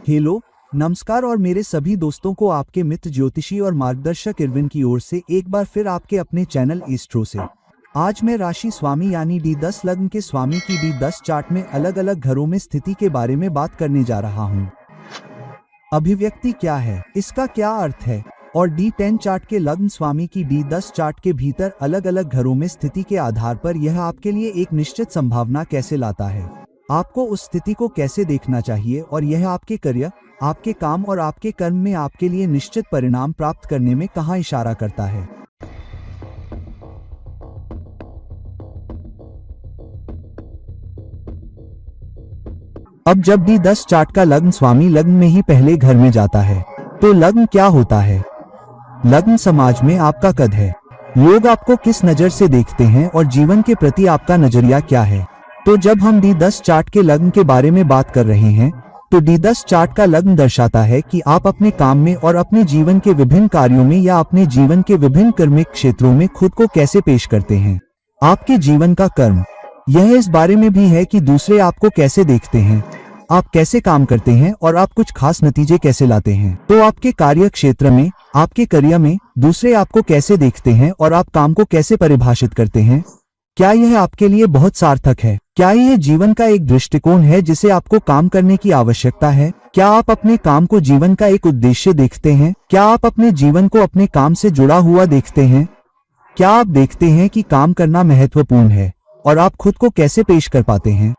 Hello, नमस्कार और मेरे सभी दोस्तों को आपके मित्र ज्योतिषी और मार्गदर्शक इरविन की ओर से एक बार फिर आपके अपने चैनल एस्ट्रो से। आज मैं राशि स्वामी यानी D10 लग्न के स्वामी की D10 चार्ट में अलग अलग घरों में स्थिति के बारे में बात करने जा रहा हूँ। अभिव्यक्ति क्या है, इसका क्या अर्थ है और D10 चार्ट के लग्न स्वामी की D10 चार्ट के भीतर अलग अलग घरों में स्थिति के आधार पर यह आपके लिए एक निश्चित संभावना कैसे लाता है, आपको उस स्थिति को कैसे देखना चाहिए और यह आपके करियर, आपके काम और आपके कर्म में आपके लिए निश्चित परिणाम प्राप्त करने में कहां इशारा करता है। अब जब D10 चार्ट का लग्न स्वामी लग्न में ही पहले घर में जाता है तो लग्न क्या होता है। लग्न समाज में आपका कद है, लोग आपको किस नजर से देखते हैं और जीवन के प्रति आपका नजरिया क्या है। तो जब हम D10 चार्ट के लग्न के बारे में बात कर रहे हैं तो D10 चार्ट का लग्न दर्शाता है कि आप अपने काम में और अपने जीवन के विभिन्न कार्यों में या अपने जीवन के विभिन्न कर्मिक क्षेत्रों में खुद को कैसे पेश करते हैं। आपके जीवन का कर्म यह इस बारे में भी है कि दूसरे आपको कैसे देखते हैं, आप कैसे काम करते हैं और आप कुछ खास नतीजे कैसे लाते हैं। तो आपके कार्य क्षेत्र में, आपके करियर में दूसरे आपको कैसे देखते हैं और आप काम को कैसे परिभाषित करते हैं। क्या यह आपके लिए बहुत सार्थक है, क्या यह जीवन का एक दृष्टिकोण है जिसे आपको काम करने की आवश्यकता है। क्या आप अपने काम को जीवन का एक उद्देश्य देखते हैं, क्या आप अपने जीवन को अपने काम से जुड़ा हुआ देखते हैं। क्या आप देखते हैं कि काम करना महत्वपूर्ण है और आप खुद को कैसे पेश कर पाते हैं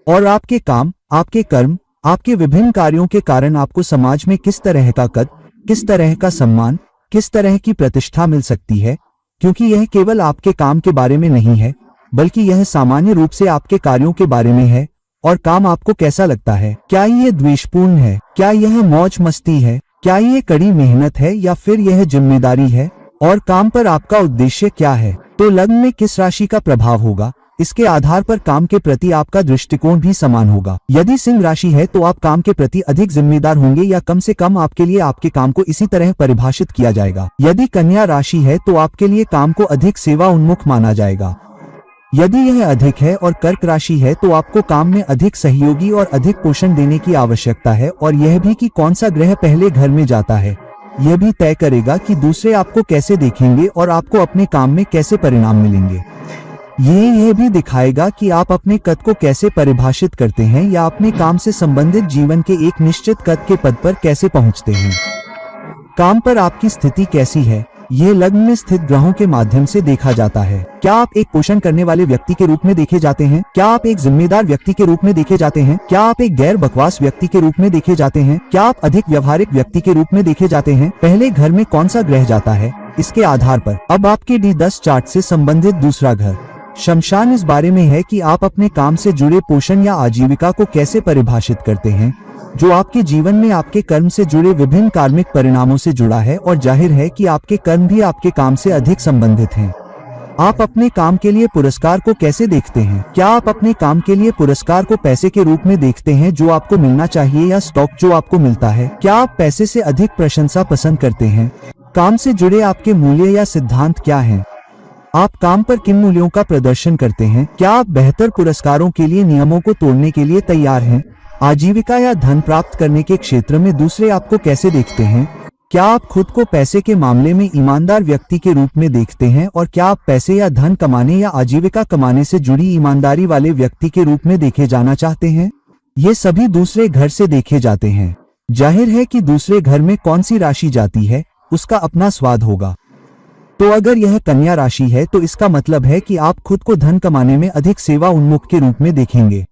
और आपके काम, आपके कर्म, आपके विभिन्न कार्यों के कारण आपको समाज में किस तरह का कद, किस तरह का सम्मान, किस तरह की प्रतिष्ठा मिल सकती है। क्योंकि यह केवल आपके काम के बारे में नहीं है बल्कि यह सामान्य रूप से आपके कार्यों के बारे में है और काम आपको कैसा लगता है। क्या यह द्वेषपूर्ण है, क्या यह मौज मस्ती है, क्या यह कड़ी मेहनत है या फिर यह जिम्मेदारी है और काम पर आपका उद्देश्य क्या है। तो लग्न में किस राशि का प्रभाव होगा, इसके आधार पर काम के प्रति आपका दृष्टिकोण भी समान होगा। यदि सिंह राशि है तो आप काम के प्रति अधिक जिम्मेदार होंगे या कम से कम आपके लिए आपके काम को इसी तरह परिभाषित किया जाएगा। यदि कन्या राशि है तो आपके लिए काम को अधिक सेवा उन्मुख माना जाएगा। यदि यह अधिक है और कर्क राशि है तो आपको काम में अधिक सहयोगी और अधिक पोषण देने की आवश्यकता है और यह भी कि कौन सा ग्रह पहले घर में जाता है यह भी तय करेगा कि दूसरे आपको कैसे देखेंगे और आपको अपने काम में कैसे परिणाम मिलेंगे। यह भी दिखाएगा कि आप अपने कद को कैसे परिभाषित करते हैं या अपने काम से संबंधित जीवन के एक निश्चित कद के पद पर कैसे पहुंचते हैं। काम पर आपकी स्थिति कैसी है, यह लग्न में स्थित ग्रहों के माध्यम से देखा जाता है। क्या आप एक पोषण करने वाले व्यक्ति के रूप में देखे जाते हैं, क्या आप एक जिम्मेदार व्यक्ति के रूप में देखे जाते हैं, क्या आप एक गैर बकवास व्यक्ति के रूप में देखे जाते हैं, क्या आप अधिक व्यवहारिक व्यक्ति के रूप में देखे जाते हैं। पहले घर में कौन सा ग्रह जाता है, इसके आधार पर अब आपके D10 चार्ट से संबंधित दूसरा घर शमशान इस बारे में है कि आप अपने काम से जुड़े पोषण या आजीविका को कैसे परिभाषित करते हैं, जो आपके जीवन में आपके कर्म से जुड़े विभिन्न कार्मिक परिणामों से जुड़ा है और जाहिर है कि आपके कर्म भी आपके काम से अधिक संबंधित हैं। आप अपने काम के लिए पुरस्कार को कैसे देखते हैं, क्या आप अपने काम के लिए पुरस्कार को पैसे के रूप में देखते हैं जो आपको मिलना चाहिए या स्टॉक जो आपको मिलता है। क्या आप पैसे से अधिक प्रशंसा पसंद करते हैं। काम से जुड़े आपके मूल्य या सिद्धांत क्या हैं, आप काम पर किन मूल्यों का प्रदर्शन करते हैं। क्या आप बेहतर पुरस्कारों के लिए नियमों को तोड़ने के लिए तैयार हैं। आजीविका या धन प्राप्त करने के क्षेत्र में दूसरे आपको कैसे देखते हैं। क्या आप खुद को पैसे के मामले में ईमानदार व्यक्ति के रूप में देखते हैं और क्या आप पैसे या धन कमाने या आजीविका कमाने से जुड़ी ईमानदारी वाले व्यक्ति के रूप में देखे जाना चाहते हैं। ये सभी दूसरे घर से देखे जाते हैं। जाहिर है कि दूसरे घर में कौन सी राशि जाती है उसका अपना स्वाद होगा। तो अगर यह कन्या राशि है तो इसका मतलब है कि आप खुद को धन कमाने में अधिक सेवा उन्मुख के रूप में देखेंगे।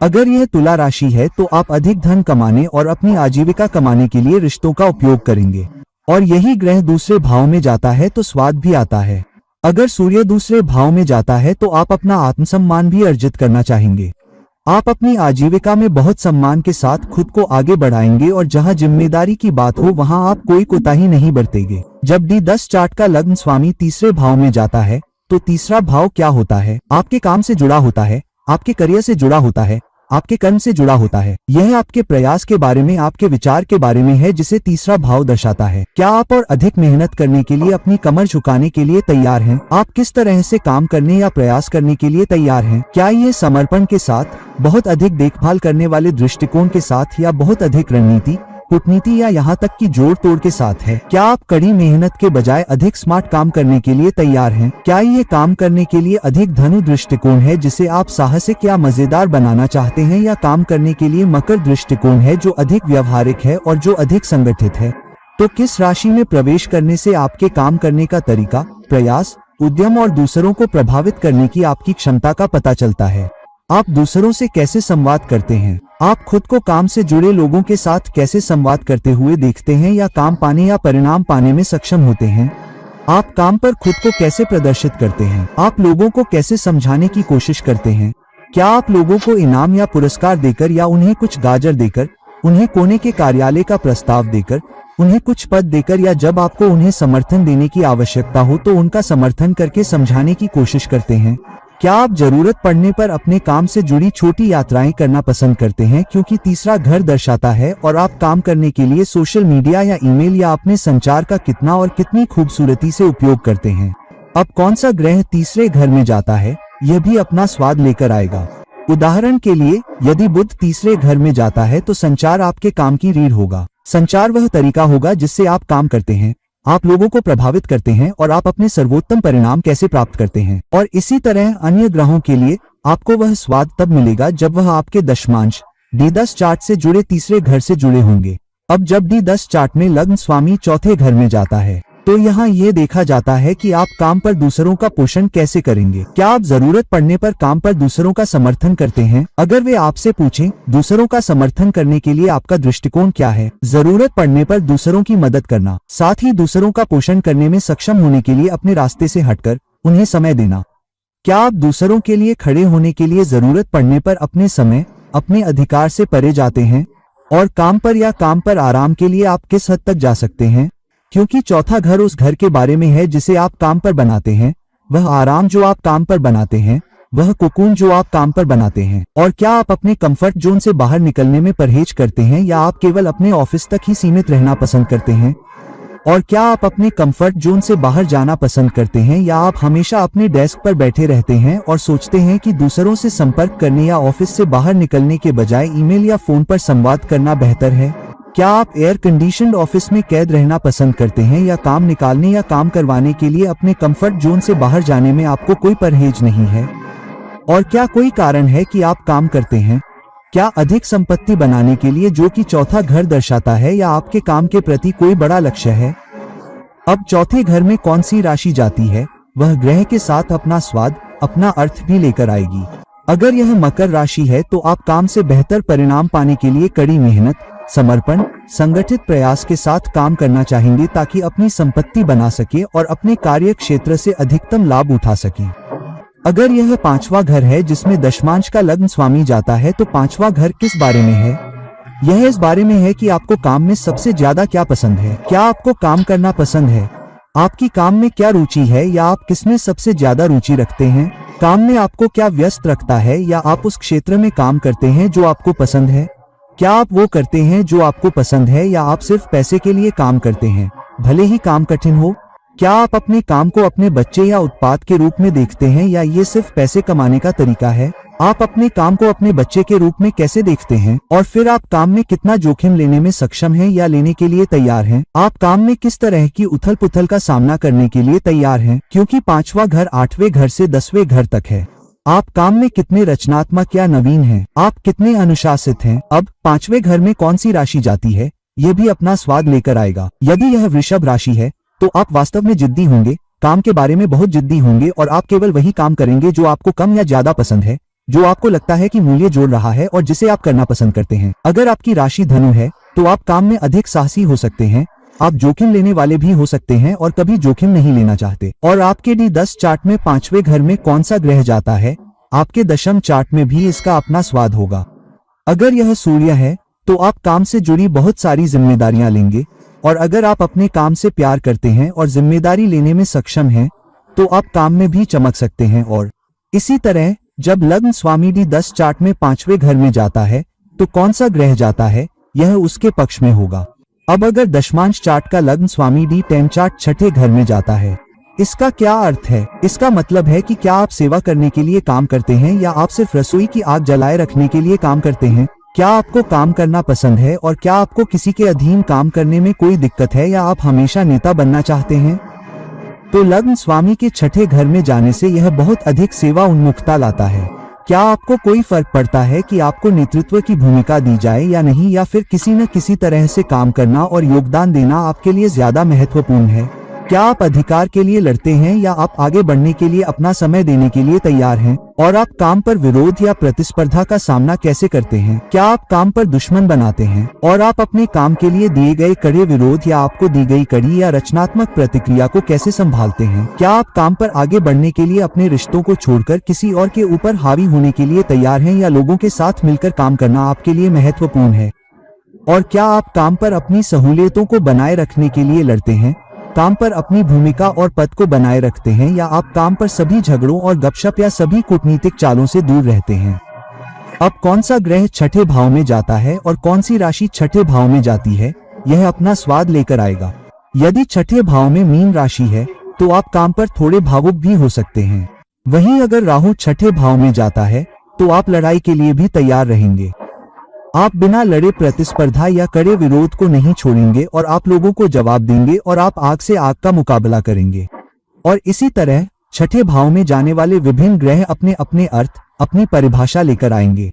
अगर यह तुला राशि है तो आप अधिक धन कमाने और अपनी आजीविका कमाने के लिए रिश्तों का उपयोग करेंगे और यही ग्रह दूसरे भाव में जाता है तो स्वाद भी आता है। अगर सूर्य दूसरे भाव में जाता है तो आप अपना आत्मसम्मान भी अर्जित करना चाहेंगे। आप अपनी आजीविका में बहुत सम्मान के साथ खुद को आगे बढ़ाएंगे और जहां जिम्मेदारी की बात हो वहां आप कोई कोताही नहीं बरतेंगे। जब D10 चार्ट का लग्न स्वामी तीसरे भाव में जाता है तो तीसरा भाव क्या होता है, आपके काम से जुड़ा होता है, आपके करियर से जुड़ा होता है, आपके कर्म से जुड़ा होता है। यह आपके प्रयास के बारे में, आपके विचार के बारे में है, जिसे तीसरा भाव दर्शाता है। क्या आप और अधिक मेहनत करने के लिए, अपनी कमर झुकाने के लिए तैयार हैं? आप किस तरह से काम करने या प्रयास करने के लिए तैयार हैं? क्या ये समर्पण के साथ, बहुत अधिक देखभाल करने वाले दृष्टिकोण के साथ, या बहुत अधिक रणनीति, कूटनीति, या यहाँ तक कि जोड़ तोड़ के साथ है? क्या आप कड़ी मेहनत के बजाय अधिक स्मार्ट काम करने के लिए तैयार हैं? क्या ये काम करने के लिए अधिक धनु दृष्टिकोण है, जिसे आप साहसिक या मजेदार बनाना चाहते हैं, या काम करने के लिए मकर दृष्टिकोण है, जो अधिक व्यवहारिक है और जो अधिक संगठित है? तो किस राशि में प्रवेश करने से आपके काम करने का तरीका, प्रयास, उद्यम और दूसरों को प्रभावित करने की आपकी क्षमता का पता चलता है? आप दूसरों से कैसे संवाद करते हैं? आप खुद को काम से जुड़े लोगों के साथ कैसे संवाद करते हुए देखते हैं, या काम पाने या परिणाम पाने में सक्षम होते हैं? आप काम पर खुद को कैसे प्रदर्शित करते हैं? आप लोगों को कैसे समझाने की कोशिश करते हैं? क्या आप लोगों को इनाम या पुरस्कार देकर, या उन्हें कुछ गाजर देकर, उन्हें कोने के कार्यालय का प्रस्ताव देकर, उन्हें कुछ पद देकर, या जब आपको उन्हें समर्थन देने की आवश्यकता हो तो उनका समर्थन करके समझाने की कोशिश करते हैं? क्या आप जरूरत पड़ने पर अपने काम से जुड़ी छोटी यात्राएं करना पसंद करते हैं, क्योंकि तीसरा घर दर्शाता है और आप काम करने के लिए सोशल मीडिया या ईमेल या अपने संचार का कितना और कितनी खूबसूरती से उपयोग करते हैं? अब कौन सा ग्रह तीसरे घर में जाता है, यह भी अपना स्वाद लेकर आएगा। उदाहरण के लिए, यदि बुध तीसरे घर में जाता है तो संचार आपके काम की रीढ़ होगा। संचार वह तरीका होगा जिससे आप काम करते हैं, आप लोगों को प्रभावित करते हैं और आप अपने सर्वोत्तम परिणाम कैसे प्राप्त करते हैं। और इसी तरह अन्य ग्रहों के लिए आपको वह स्वाद तब मिलेगा जब वह आपके दशमांश D10 चार्ट से जुड़े तीसरे घर से जुड़े होंगे। अब जब D10 चार्ट में लग्न स्वामी चौथे घर में जाता है तो यहाँ ये देखा जाता है कि आप काम पर दूसरों का पोषण कैसे करेंगे। क्या आप जरूरत पड़ने पर काम पर दूसरों का समर्थन करते हैं? अगर वे आपसे पूछें, दूसरों का समर्थन करने के लिए आपका दृष्टिकोण क्या है? जरूरत पड़ने पर दूसरों की मदद करना, साथ ही दूसरों का पोषण करने में सक्षम होने के लिए अपने रास्ते से हटकर उन्हें समय देना। क्या आप दूसरों के लिए खड़े होने के लिए जरूरत पड़ने पर अपने समय, अपने अधिकार से परे जाते हैं? और काम पर या काम पर आराम के लिए आप किस हद तक जा सकते हैं? क्योंकि चौथा घर उस घर के बारे में है जिसे आप काम पर बनाते हैं, वह आराम जो आप काम पर बनाते हैं, वह कोकून जो आप काम पर बनाते हैं। और क्या आप अपने कंफर्ट जोन से बाहर निकलने में परहेज करते हैं, या आप केवल अपने ऑफिस तक ही सीमित रहना पसंद करते हैं? और क्या आप अपने कंफर्ट जोन से बाहर जाना पसंद करते हैं, या आप हमेशा अपने डेस्क पर बैठे रहते हैं और सोचते हैं कि दूसरों से संपर्क करने या ऑफिस से बाहर निकलने के बजाय ईमेल या फोन पर संवाद करना बेहतर है? क्या आप एयर कंडीशन्ड ऑफिस में कैद रहना पसंद करते हैं, या काम निकालने या काम करवाने के लिए अपने कंफर्ट जोन से बाहर जाने में आपको कोई परहेज नहीं है? और क्या कोई कारण है कि आप काम करते हैं? क्या अधिक संपत्ति बनाने के लिए, जो कि चौथा घर दर्शाता है, या आपके काम के प्रति कोई बड़ा लक्ष्य है? अब चौथे घर में कौन सी राशि जाती है, वह ग्रह के साथ अपना स्वाद, अपना अर्थ भी लेकर आएगी। अगर यह मकर राशि है तो आप काम से बेहतर परिणाम पाने के लिए कड़ी मेहनत, समर्पण, संगठित प्रयास के साथ काम करना चाहेंगे ताकि अपनी संपत्ति बना सके और अपने कार्य क्षेत्र से अधिकतम लाभ उठा सके। अगर यह पांचवा घर है जिसमें दशमांश का लग्न स्वामी जाता है तो पांचवा घर किस बारे में है? यह इस बारे में है कि आपको काम में सबसे ज्यादा क्या पसंद है। क्या आपको काम करना पसंद है? आपकी काम में क्या रुचि है, या आप किसमें सबसे ज्यादा रुचि रखते हैं? काम में आपको क्या व्यस्त रखता है, या आप उस क्षेत्र में काम करते हैं जो आपको पसंद है? क्या आप वो करते हैं जो आपको पसंद है, या आप सिर्फ पैसे के लिए काम करते हैं, भले ही काम कठिन हो? क्या आप अपने काम को अपने बच्चे या उत्पाद के रूप में देखते हैं, या ये सिर्फ पैसे कमाने का तरीका है? आप अपने काम को अपने बच्चे के रूप में कैसे देखते हैं? और फिर आप काम में कितना जोखिम लेने में सक्षम हैं या लेने के लिए तैयार हैं? आप काम में किस तरह की उथल पुथल का सामना करने के लिए तैयार हैं? क्योंकि पांचवा घर 8वें घर से 10वें घर तक है। आप काम में कितने रचनात्मक या नवीन हैं? आप कितने अनुशासित हैं? अब पांचवें घर में कौन सी राशि जाती है, यह भी अपना स्वाद लेकर आएगा। यदि यह वृषभ राशि है तो आप वास्तव में जिद्दी होंगे, काम के बारे में बहुत जिद्दी होंगे, और आप केवल वही काम करेंगे जो आपको कम या ज्यादा पसंद है, जो आपको लगता है कि मूल्य जोड़ रहा है और जिसे आप करना पसंद करते हैं। अगर आपकी राशि धनु है तो आप काम में अधिक साहसी हो सकते हैं, आप जोखिम लेने वाले भी हो सकते हैं और कभी जोखिम नहीं लेना चाहते। और आपके D10 चार्ट में पांचवें घर में कौन सा ग्रह जाता है, आपके दशम चार्ट में भी इसका अपना स्वाद होगा। अगर यह सूर्य है तो आप काम से जुड़ी बहुत सारी जिम्मेदारियां लेंगे, और अगर आप अपने काम से प्यार करते हैं और जिम्मेदारी लेने में सक्षम हैं तो आप काम में भी चमक सकते हैं। और इसी तरह जब लग्न स्वामी D10 चार्ट में 5वें घर में जाता है तो कौन सा ग्रह जाता है, यह उसके पक्ष में होगा। अब अगर दशमांश चार्ट का लग्न स्वामी D10 चार्ट छठे घर में जाता है, इसका क्या अर्थ है? इसका मतलब है कि क्या आप सेवा करने के लिए काम करते हैं या आप सिर्फ रसोई की आग जलाए रखने के लिए काम करते हैं? क्या आपको काम करना पसंद है और क्या आपको किसी के अधीन काम करने में कोई दिक्कत है या आप हमेशा नेता बनना चाहते हैं? तो लग्न स्वामी के छठे घर में जाने से यह बहुत अधिक सेवा उन्मुखता लाता है। क्या आपको कोई फर्क पड़ता है कि आपको नेतृत्व की भूमिका दी जाए या नहीं, या फिर किसी न किसी तरह से काम करना और योगदान देना आपके लिए ज्यादा महत्वपूर्ण है? क्या आप अधिकार के लिए लड़ते हैं या आप आगे बढ़ने के लिए अपना समय देने के लिए तैयार हैं? और आप काम पर विरोध या प्रतिस्पर्धा का सामना कैसे करते हैं? क्या आप काम पर दुश्मन बनाते हैं और आप अपने काम के लिए दिए गए कड़े विरोध या आपको दी गई कड़ी या रचनात्मक प्रतिक्रिया को कैसे संभालते हैं? क्या आप काम पर आगे बढ़ने के लिए अपने रिश्तों को छोड़कर किसी और के ऊपर हावी होने के लिए तैयार हैं, या लोगों के साथ मिलकर काम करना आपके लिए महत्वपूर्ण है? और क्या आप काम पर अपनी सहूलियतों को बनाए रखने के लिए लड़ते हैं, काम पर अपनी भूमिका और पद को बनाए रखते हैं, या आप काम पर सभी झगड़ों और गपशप या सभी कूटनीतिक चालों से दूर रहते हैं? अब कौन सा ग्रह छठे भाव में जाता है और कौन सी राशि छठे भाव में जाती है, यह अपना स्वाद लेकर आएगा। यदि छठे भाव में मीन राशि है तो आप काम पर थोड़े भावुक भी हो सकते हैं। वहीं अगर राहु छठे भाव में जाता है तो आप लड़ाई के लिए भी तैयार रहेंगे। आप बिना लड़े प्रतिस्पर्धा या कड़े विरोध को नहीं छोड़ेंगे और आप लोगों को जवाब देंगे और आप आग से आग का मुकाबला करेंगे। और इसी तरह छठे भाव में जाने वाले विभिन्न ग्रह अपने अपने अर्थ, अपनी परिभाषा लेकर आएंगे।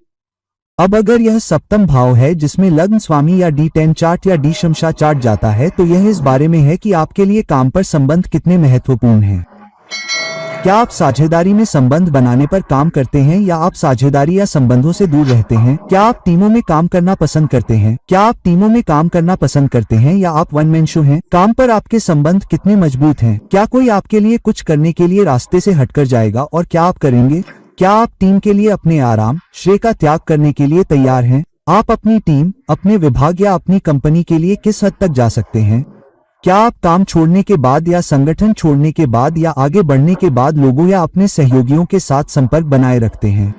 अब अगर यह सप्तम भाव है जिसमें लग्न स्वामी या D10 चार्ट या D-शमशा चार्ट जाता है, तो यह इस बारे में है कि आपके लिए काम पर संबंध कितने महत्वपूर्ण हैं। क्या आप साझेदारी में संबंध बनाने पर काम करते हैं या आप साझेदारी या संबंधों से दूर रहते हैं? क्या आप टीमों में काम करना पसंद करते हैं? क्या आप टीमों में काम करना पसंद करते हैं या आप वन मैन शो हैं? काम पर आपके संबंध कितने मजबूत हैं? क्या कोई आपके लिए कुछ करने के लिए रास्ते से हटकर जाएगा और क्या आप करेंगे? क्या आप टीम के लिए अपने आराम, श्रेय का त्याग करने के लिए तैयार हैं? आप अपनी टीम, अपने विभाग या अपनी कंपनी के लिए किस हद तक जा सकते हैं? क्या आप काम छोड़ने के बाद या संगठन छोड़ने के बाद या आगे बढ़ने के बाद लोगों या अपने सहयोगियों के साथ संपर्क बनाए रखते हैं?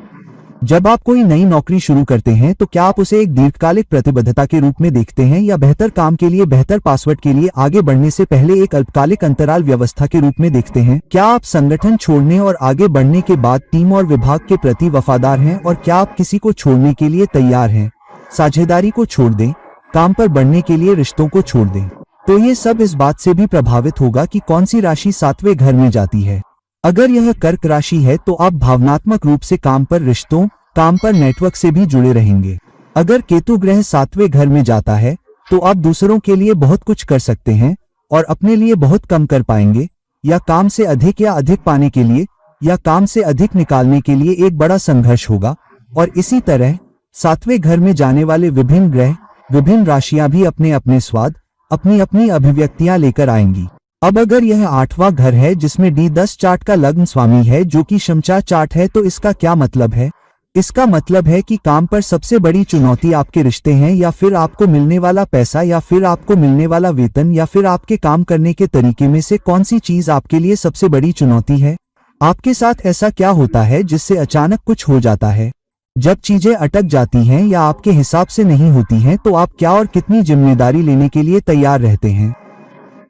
जब आप कोई नई नौकरी शुरू करते हैं तो क्या आप उसे एक दीर्घकालिक प्रतिबद्धता के रूप में देखते हैं या बेहतर काम के लिए बेहतर पासवर्ड के लिए आगे बढ़ने से पहले एक अल्पकालिक अंतराल व्यवस्था के रूप में देखते हैं? क्या आप संगठन छोड़ने और आगे बढ़ने के बाद टीम और विभाग के प्रति वफादार हैं और क्या आप किसी को छोड़ने के लिए तैयार हैं? साझेदारी को छोड़ दें, काम पर बढ़ने के लिए रिश्तों को छोड़ दें। तो ये सब इस बात से भी प्रभावित होगा कि कौन सी राशि सातवें घर में जाती है। अगर यह कर्क राशि है तो आप भावनात्मक रूप से काम पर रिश्तों, काम पर नेटवर्क से भी जुड़े रहेंगे। अगर केतु ग्रह सातवें घर में जाता है तो आप दूसरों के लिए बहुत कुछ कर सकते हैं और अपने लिए बहुत कम कर पाएंगे, या काम से अधिक या अधिक पाने के लिए या काम से अधिक निकालने के लिए एक बड़ा संघर्ष होगा। और इसी तरह सातवें घर में जाने वाले विभिन्न ग्रह, विभिन्न राशियां भी अपने अपने स्वाद, अपनी अपनी अभिव्यक्तियां लेकर आएंगी। अब अगर यह आठवां घर है जिसमें D10 चार्ट का लग्न स्वामी है जो कि शमशा चार्ट है, तो इसका क्या मतलब है? इसका मतलब है कि काम पर सबसे बड़ी चुनौती आपके रिश्ते हैं, या फिर आपको मिलने वाला पैसा, या फिर आपको मिलने वाला वेतन, या फिर आपके काम करने के तरीके में से कौन सी चीज आपके लिए सबसे बड़ी चुनौती है? आपके साथ ऐसा क्या होता है जिससे अचानक कुछ हो जाता है? जब चीजें अटक जाती हैं या आपके हिसाब से नहीं होती हैं, तो आप क्या और कितनी जिम्मेदारी लेने के लिए तैयार रहते हैं?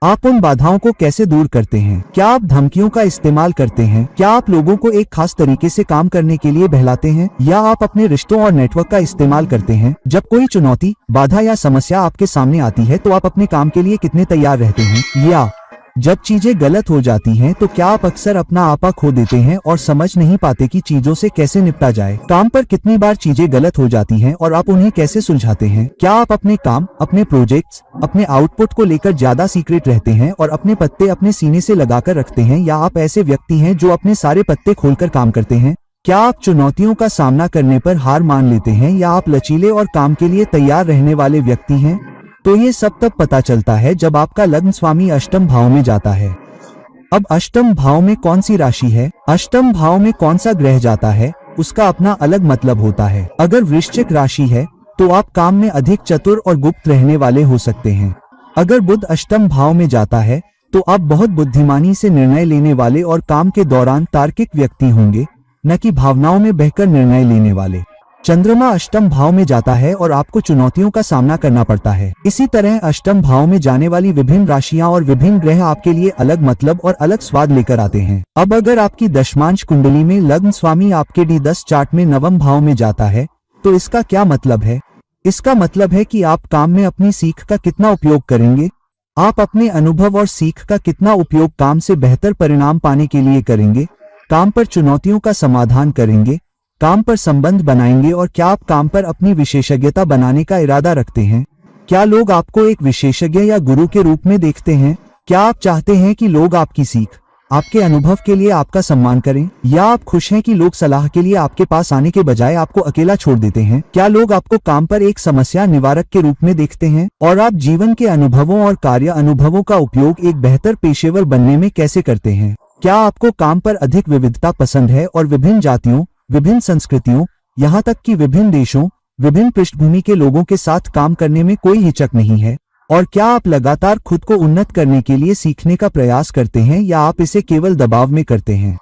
आप उन बाधाओं को कैसे दूर करते हैं? क्या आप धमकियों का इस्तेमाल करते हैं? क्या आप लोगों को एक खास तरीके से काम करने के लिए बहलाते हैं, या आप अपने रिश्तों और नेटवर्क का इस्तेमाल करते हैं? जब कोई चुनौती, बाधा या समस्या आपके सामने आती है तो आप अपने काम के लिए कितने तैयार रहते हैं? या जब चीजें गलत हो जाती हैं तो क्या आप अक्सर अपना आपा खो देते हैं और समझ नहीं पाते कि चीजों से कैसे निपटा जाए? काम पर कितनी बार चीजें गलत हो जाती हैं और आप उन्हें कैसे सुलझाते हैं? क्या आप अपने काम, अपने प्रोजेक्ट्स, अपने आउटपुट को लेकर ज्यादा सीक्रेट रहते हैं और अपने पत्ते अपने सीने से लगाकर रखते हैं, या आप ऐसे व्यक्ति हैं जो अपने सारे पत्ते खोलकर काम करते हैं? क्या आप चुनौतियों का सामना करने पर हार मान लेते हैं, या आप लचीले और काम के लिए तैयार रहने वाले व्यक्ति हैं? तो ये सब तब पता चलता है जब आपका लग्न स्वामी अष्टम भाव में जाता है। अब अष्टम भाव में कौन सी राशि है, अष्टम भाव में कौन सा ग्रह जाता है, उसका अपना अलग मतलब होता है। अगर वृश्चिक राशि है तो आप काम में अधिक चतुर और गुप्त रहने वाले हो सकते हैं। अगर बुध अष्टम भाव में जाता है तो आप बहुत बुद्धिमानी से निर्णय लेने वाले और काम के दौरान तार्किक व्यक्ति होंगे। न कि भावनाओं में बहकर निर्णय लेने वाले। चंद्रमा अष्टम भाव में जाता है और आपको चुनौतियों का सामना करना पड़ता है। इसी तरह अष्टम भाव में जाने वाली विभिन्न राशियां और विभिन्न ग्रह आपके लिए अलग मतलब और अलग स्वाद लेकर आते हैं। अब अगर आपकी दशमांश कुंडली में लग्न स्वामी आपके D10 चार्ट में नवम भाव में जाता है तो इसका क्या मतलब है? इसका मतलब है कि आप काम में अपनी सीख का कितना उपयोग करेंगे। आप अपने अनुभव और सीख का कितना उपयोग काम से बेहतर परिणाम पाने के लिए करेंगे। काम पर चुनौतियों का समाधान करेंगे, काम पर संबंध बनाएंगे और क्या आप काम पर अपनी विशेषज्ञता बनाने का इरादा रखते हैं? क्या लोग आपको एक विशेषज्ञ या गुरु के रूप में देखते हैं? क्या आप चाहते हैं कि लोग आपकी सीख, आपके अनुभव के लिए आपका सम्मान करें, या आप खुश हैं कि लोग सलाह के लिए आपके पास आने के बजाय आपको अकेला छोड़ देते हैं? क्या लोग आपको काम पर एक समस्या निवारक के रूप में देखते हैं? और आप जीवन के अनुभवों और कार्य अनुभवों का उपयोग एक बेहतर पेशेवर बनने में कैसे करते हैं? क्या आपको काम पर अधिक विविधता पसंद है और विभिन्न जातियों, विभिन्न संस्कृतियों, यहाँ तक कि विभिन्न देशों, विभिन्न पृष्ठभूमि के लोगों के साथ काम करने में कोई हिचक नहीं है? और क्या आप लगातार खुद को उन्नत करने के लिए सीखने का प्रयास करते हैं या आप इसे केवल दबाव में करते हैं?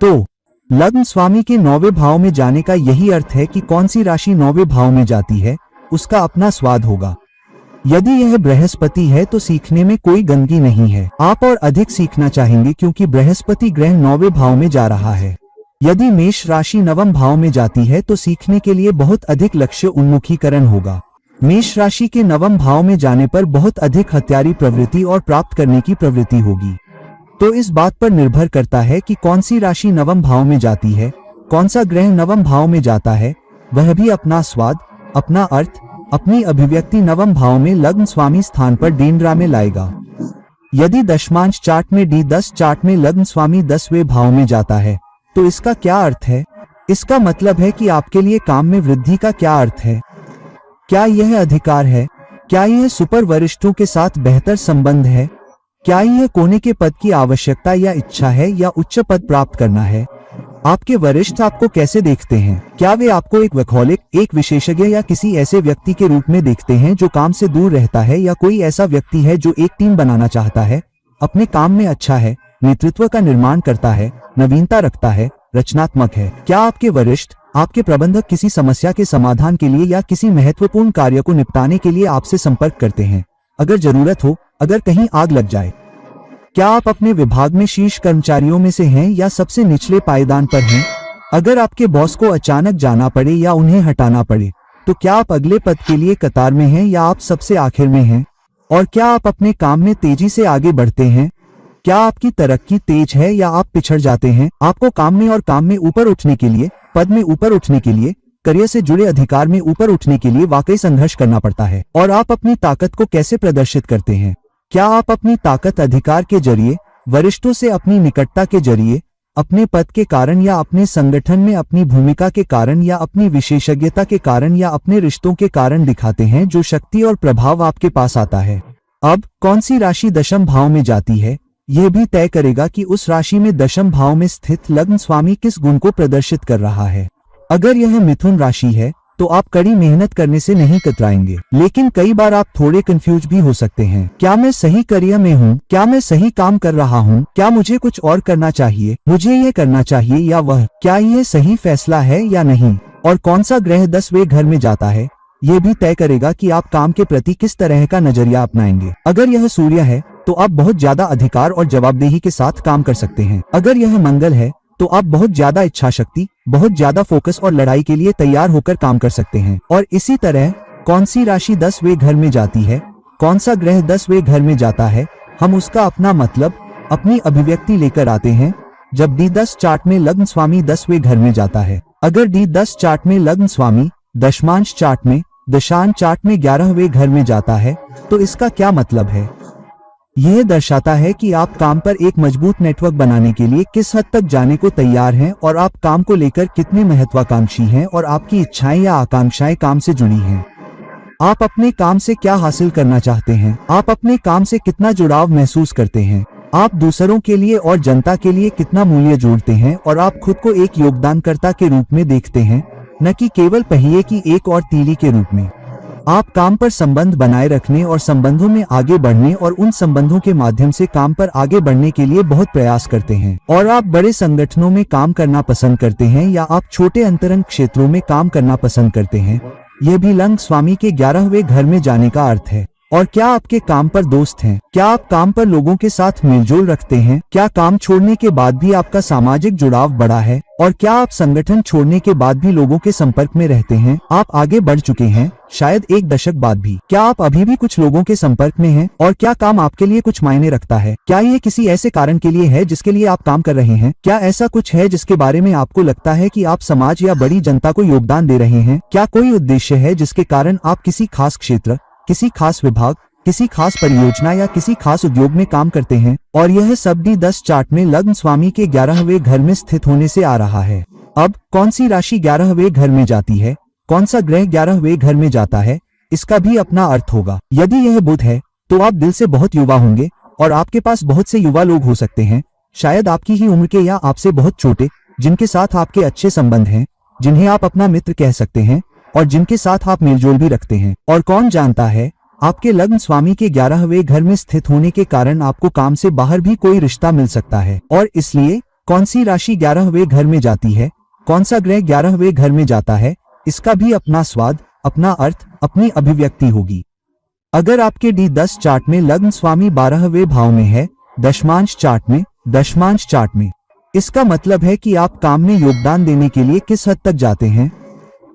तो लग्न स्वामी के 9वें भाव में जाने का यही अर्थ है कि कौन सी राशि 9वें भाव में जाती है उसका अपना स्वाद होगा। यदि यह बृहस्पति है तो सीखने में कोई गंदगी नहीं है। आप और अधिक सीखना चाहेंगे क्योंकि बृहस्पति ग्रह 9वें भाव में जा रहा है। यदि मेष राशि नवम भाव में जाती है तो सीखने के लिए बहुत अधिक लक्ष्य उन्मुखीकरण होगा। मेष राशि के नवम भाव में जाने पर बहुत अधिक हत्यारी प्रवृत्ति और प्राप्त करने की प्रवृत्ति होगी। तो इस बात पर निर्भर करता है कि कौन सी राशि नवम भाव में जाती है, कौन सा ग्रह नवम भाव में जाता है, वह भी अपना स्वाद, अपना अर्थ, अपनी अभिव्यक्ति नवम भाव में लग्न स्वामी स्थान पर डेंड्रा में लाएगा। यदि दशमांश चार्ट में D10 चार्ट में लग्न स्वामी 10वें भाव में जाता है तो इसका क्या अर्थ है? इसका मतलब है कि आपके लिए काम में वृद्धि का क्या अर्थ है? क्या यह अधिकार है? क्या यह सुपर वरिष्ठों के साथ बेहतर संबंध है? क्या यह कोने के पद की आवश्यकता या इच्छा है या उच्च पद प्राप्त करना है? आपके वरिष्ठ आपको कैसे देखते हैं? क्या वे आपको एक वर्कहॉलिक, एक विशेषज्ञ या किसी ऐसे व्यक्ति के रूप में देखते हैं जो काम से दूर रहता है, या कोई ऐसा व्यक्ति है जो एक टीम बनाना चाहता है, अपने काम में अच्छा है, नेतृत्व का निर्माण करता है, नवीनता रखता है, रचनात्मक है? क्या आपके वरिष्ठ, आपके प्रबंधक किसी समस्या के समाधान के लिए या किसी महत्वपूर्ण कार्य को निपटाने के लिए आपसे संपर्क करते हैं, अगर जरूरत हो, अगर कहीं आग लग जाए? क्या आप अपने विभाग में शीर्ष कर्मचारियों में से हैं या सबसे निचले पायदान पर हैं? अगर आपके बॉस को अचानक जाना पड़े या उन्हें हटाना पड़े तो क्या आप अगले पद के लिए कतार में हैं या आप सबसे आखिर में हैं? और क्या आप अपने काम में तेजी से आगे बढ़ते हैं? क्या आपकी तरक्की तेज है या आप पिछड़ जाते हैं? आपको काम में और काम में ऊपर उठने के लिए, पद में ऊपर उठने के लिए, करियर से जुड़े अधिकार में ऊपर उठने के लिए वाकई संघर्ष करना पड़ता है। और आप अपनी ताकत को कैसे प्रदर्शित करते हैं? क्या आप अपनी ताकत अधिकार के जरिए, वरिष्ठों से अपनी निकटता के जरिए, अपने पद के कारण या अपने संगठन में अपनी भूमिका के कारण या अपनी विशेषज्ञता के कारण या अपने रिश्तों के कारण दिखाते हैं जो शक्ति और प्रभाव आपके पास आता है? अब कौन सी राशि दशम भाव में जाती है यह भी तय करेगा कि उस राशि में दशम भाव में स्थित लग्न स्वामी किस गुण को प्रदर्शित कर रहा है। अगर यह मिथुन राशि है तो आप कड़ी मेहनत करने से नहीं कतराएंगे, लेकिन कई बार आप थोड़े कंफ्यूज भी हो सकते हैं। क्या मैं सही करियर में हूँ? क्या मैं सही काम कर रहा हूँ? क्या मुझे कुछ और करना चाहिए? मुझे ये करना चाहिए या वह? क्या यह सही फैसला है या नहीं? और कौन सा ग्रह 10वें घर में जाता है ये भी तय करेगा कि आप काम के प्रति किस तरह का नजरिया अपनाएंगे। अगर यह सूर्य है तो आप बहुत ज्यादा अधिकार और जवाबदेही के साथ काम कर सकते हैं। अगर यह मंगल है तो आप बहुत ज्यादा इच्छा शक्ति, बहुत ज्यादा फोकस और लड़ाई के लिए तैयार होकर काम कर सकते हैं। और इसी तरह कौन सी राशि 10वें घर में जाती है, कौन सा ग्रह 10वें घर में जाता है, हम उसका अपना मतलब, अपनी अभिव्यक्ति लेकर आते हैं जब D10 चार्ट में लग्न स्वामी 10वें घर में जाता है। अगर D10 चार्ट में लग्न स्वामी दशमांश चार्ट में, दशांश चार्ट में 11वें घर में जाता है तो इसका क्या मतलब है? यह दर्शाता है कि आप काम पर एक मजबूत नेटवर्क बनाने के लिए किस हद तक जाने को तैयार हैं और आप काम को लेकर कितने महत्वाकांक्षी हैं और आपकी इच्छाएं या आकांक्षाएं काम से जुड़ी हैं। आप अपने काम से क्या हासिल करना चाहते हैं? आप अपने काम से कितना जुड़ाव महसूस करते हैं? आप दूसरों के लिए और जनता के लिए कितना मूल्य जोड़ते हैं और आप खुद को एक योगदानकर्ता के रूप में देखते हैं, न कि केवल पहिए की एक और तीली के रूप में। आप काम पर संबंध बनाए रखने और संबंधों में आगे बढ़ने और उन संबंधों के माध्यम से काम पर आगे बढ़ने के लिए बहुत प्रयास करते हैं। और आप बड़े संगठनों में काम करना पसंद करते हैं या आप छोटे अंतरंग क्षेत्रों में काम करना पसंद करते हैं। यह भी लग्न स्वामी के 11वें घर में जाने का अर्थ है। और क्या आपके काम पर दोस्त हैं? क्या आप काम पर लोगों के साथ मेलजोल रखते हैं? क्या काम छोड़ने के बाद भी आपका सामाजिक जुड़ाव बढ़ा है? और क्या आप संगठन छोड़ने के बाद भी लोगों के संपर्क में रहते हैं? आप आगे बढ़ चुके हैं, शायद 1 दशक बाद भी। क्या आप अभी भी कुछ लोगों के संपर्क में हैं? और क्या काम आपके लिए कुछ मायने रखता है? क्या ये किसी ऐसे कारण के लिए है जिसके लिए आप काम कर रहे हैं? क्या ऐसा कुछ है जिसके बारे में आपको लगता है कि आप समाज या बड़ी जनता को योगदान दे रहे हैं? क्या कोई उद्देश्य है जिसके कारण आप किसी खास क्षेत्र, किसी खास विभाग, किसी खास परियोजना या किसी खास उद्योग में काम करते हैं? और यह सब D10 चार्ट में लग्न स्वामी के 11वें घर में स्थित होने से आ रहा है। अब कौन सी राशि 11वें घर में जाती है, कौन सा ग्रह 11वें घर में जाता है, इसका भी अपना अर्थ होगा। यदि यह बुध है तो आप दिल से बहुत युवा होंगे और आपके पास बहुत से युवा लोग हो सकते हैं, शायद आपकी ही उम्र के या आपसे बहुत छोटे, जिनके साथ आपके अच्छे संबंध हैं, जिन्हें आप अपना मित्र कह सकते हैं और जिनके साथ आप मेलजोल भी रखते हैं। और कौन जानता है, आपके लग्न स्वामी के 11वें घर में स्थित होने के कारण आपको काम से बाहर भी कोई रिश्ता मिल सकता है। और इसलिए कौन सी राशि 11वें घर में जाती है, कौन सा ग्रह 11वें घर में जाता है, इसका भी अपना स्वाद, अपना अर्थ, अपनी अभिव्यक्ति होगी। अगर आपके D10 चार्ट में लग्न स्वामी 12वें भाव में है, दशमांश चार्ट में, इसका मतलब है कि आप काम में योगदान देने के लिए किस हद तक जाते हैं।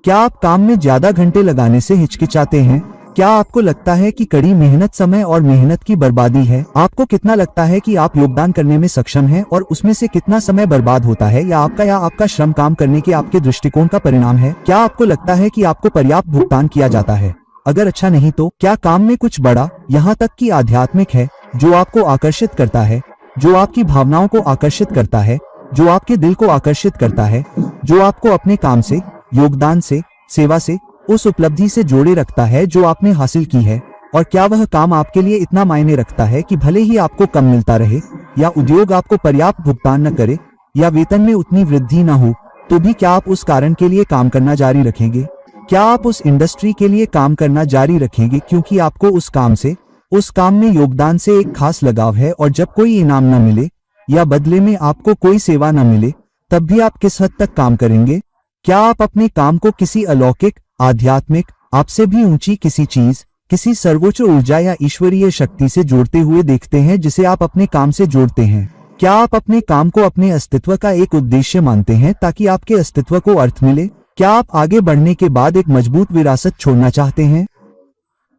क्या आप काम में ज्यादा घंटे लगाने से हिचकिचाते हैं? क्या आपको लगता है कि कड़ी मेहनत समय और मेहनत की बर्बादी है? आपको कितना लगता है कि आप योगदान करने में सक्षम हैं और उसमें से कितना समय बर्बाद होता है, या आपका श्रम काम करने के आपके दृष्टिकोण का परिणाम है? क्या आपको लगता है कि आपको पर्याप्त भुगतान किया जाता है? अगर अच्छा नहीं तो क्या काम में कुछ बड़ा, यहाँ तक कि आध्यात्मिक है, जो आपको आकर्षित करता है, जो आपकी भावनाओं को आकर्षित करता है, जो आपके दिल को आकर्षित करता है, जो आपको अपने काम से, योगदान से, सेवा से, उस उपलब्धि से जोड़े रखता है जो आपने हासिल की है? और क्या वह काम आपके लिए इतना मायने रखता है कि भले ही आपको कम मिलता रहे, या उद्योग आपको पर्याप्त भुगतान न करे, या वेतन में उतनी वृद्धि न हो, तो भी क्या आप उस कारण के लिए काम करना जारी रखेंगे? क्या आप उस इंडस्ट्री के लिए काम करना जारी रखेंगे क्योंकि आपको उस काम से, उस काम में योगदान से एक खास लगाव है, और जब कोई इनाम न मिले या बदले में आपको कोई सेवा न मिले, तब भी आप किस हद तक काम करेंगे? क्या आप अपने काम को किसी अलौकिक, आध्यात्मिक, आपसे भी ऊंची किसी चीज, किसी सर्वोच्च ऊर्जा या ईश्वरीय शक्ति से जोड़ते हुए देखते हैं जिसे आप अपने काम से जोड़ते हैं? क्या आप अपने काम को अपने अस्तित्व का एक उद्देश्य मानते हैं ताकि आपके अस्तित्व को अर्थ मिले? क्या आप आगे बढ़ने के बाद एक मजबूत विरासत छोड़ना चाहते हैं?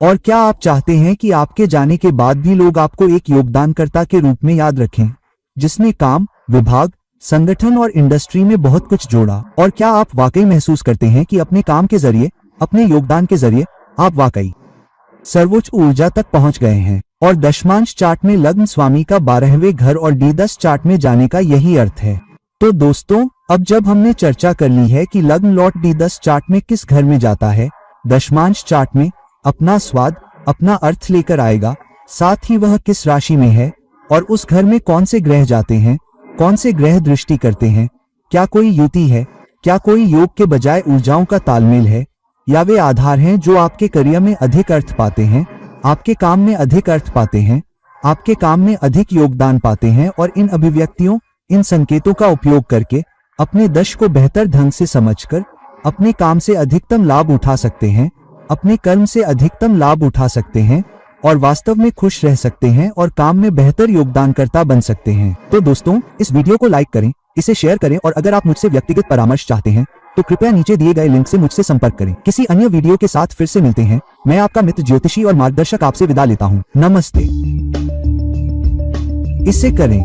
और क्या आप चाहते हैं कि आपके जाने के बाद भी लोग आपको एक योगदानकर्ता के रूप में याद रखें, जिसने काम, विभाग, संगठन और इंडस्ट्री में बहुत कुछ जोड़ा? और क्या आप वाकई महसूस करते हैं कि अपने काम के जरिए, अपने योगदान के जरिए आप वाकई सर्वोच्च ऊर्जा तक पहुंच गए हैं? और दशमांश चार्ट में लग्न स्वामी का 12वें घर और D10 चार्ट में जाने का यही अर्थ है। तो दोस्तों, अब जब हमने चर्चा कर ली है कि लग्न लॉट D10 चार्ट में किस घर में जाता है, दशमांश चार्ट में अपना स्वाद, अपना अर्थ लेकर आएगा, साथ ही वह किस राशि में है और उस घर में कौन से ग्रह जाते हैं, कौन से ग्रह दृष्टि करते हैं, क्या कोई युति है, क्या कोई योग के बजाय ऊर्जाओं का तालमेल है, या वे आधार हैं जो आपके करियर में अधिक अर्थ पाते हैं, आपके काम में अधिक अर्थ पाते हैं, आपके काम में अधिक योगदान पाते हैं, और इन अभिव्यक्तियों, इन संकेतों का उपयोग करके अपने दश को बेहतर ढंग से समझकर अपने काम से अधिकतम लाभ उठा सकते हैं, अपने कर्म से अधिकतम लाभ उठा सकते हैं, और वास्तव में खुश रह सकते हैं और काम में बेहतर योगदानकर्ता बन सकते हैं। तो दोस्तों, इस वीडियो को लाइक करें, इसे शेयर करें, और अगर आप मुझसे व्यक्तिगत परामर्श चाहते हैं तो कृपया नीचे दिए गए लिंक से मुझसे संपर्क करें। किसी अन्य वीडियो के साथ फिर से मिलते हैं। मैं आपका मित्र ज्योतिषी और मार्गदर्शक आपसे विदा लेता हूं। नमस्ते। इसे करें।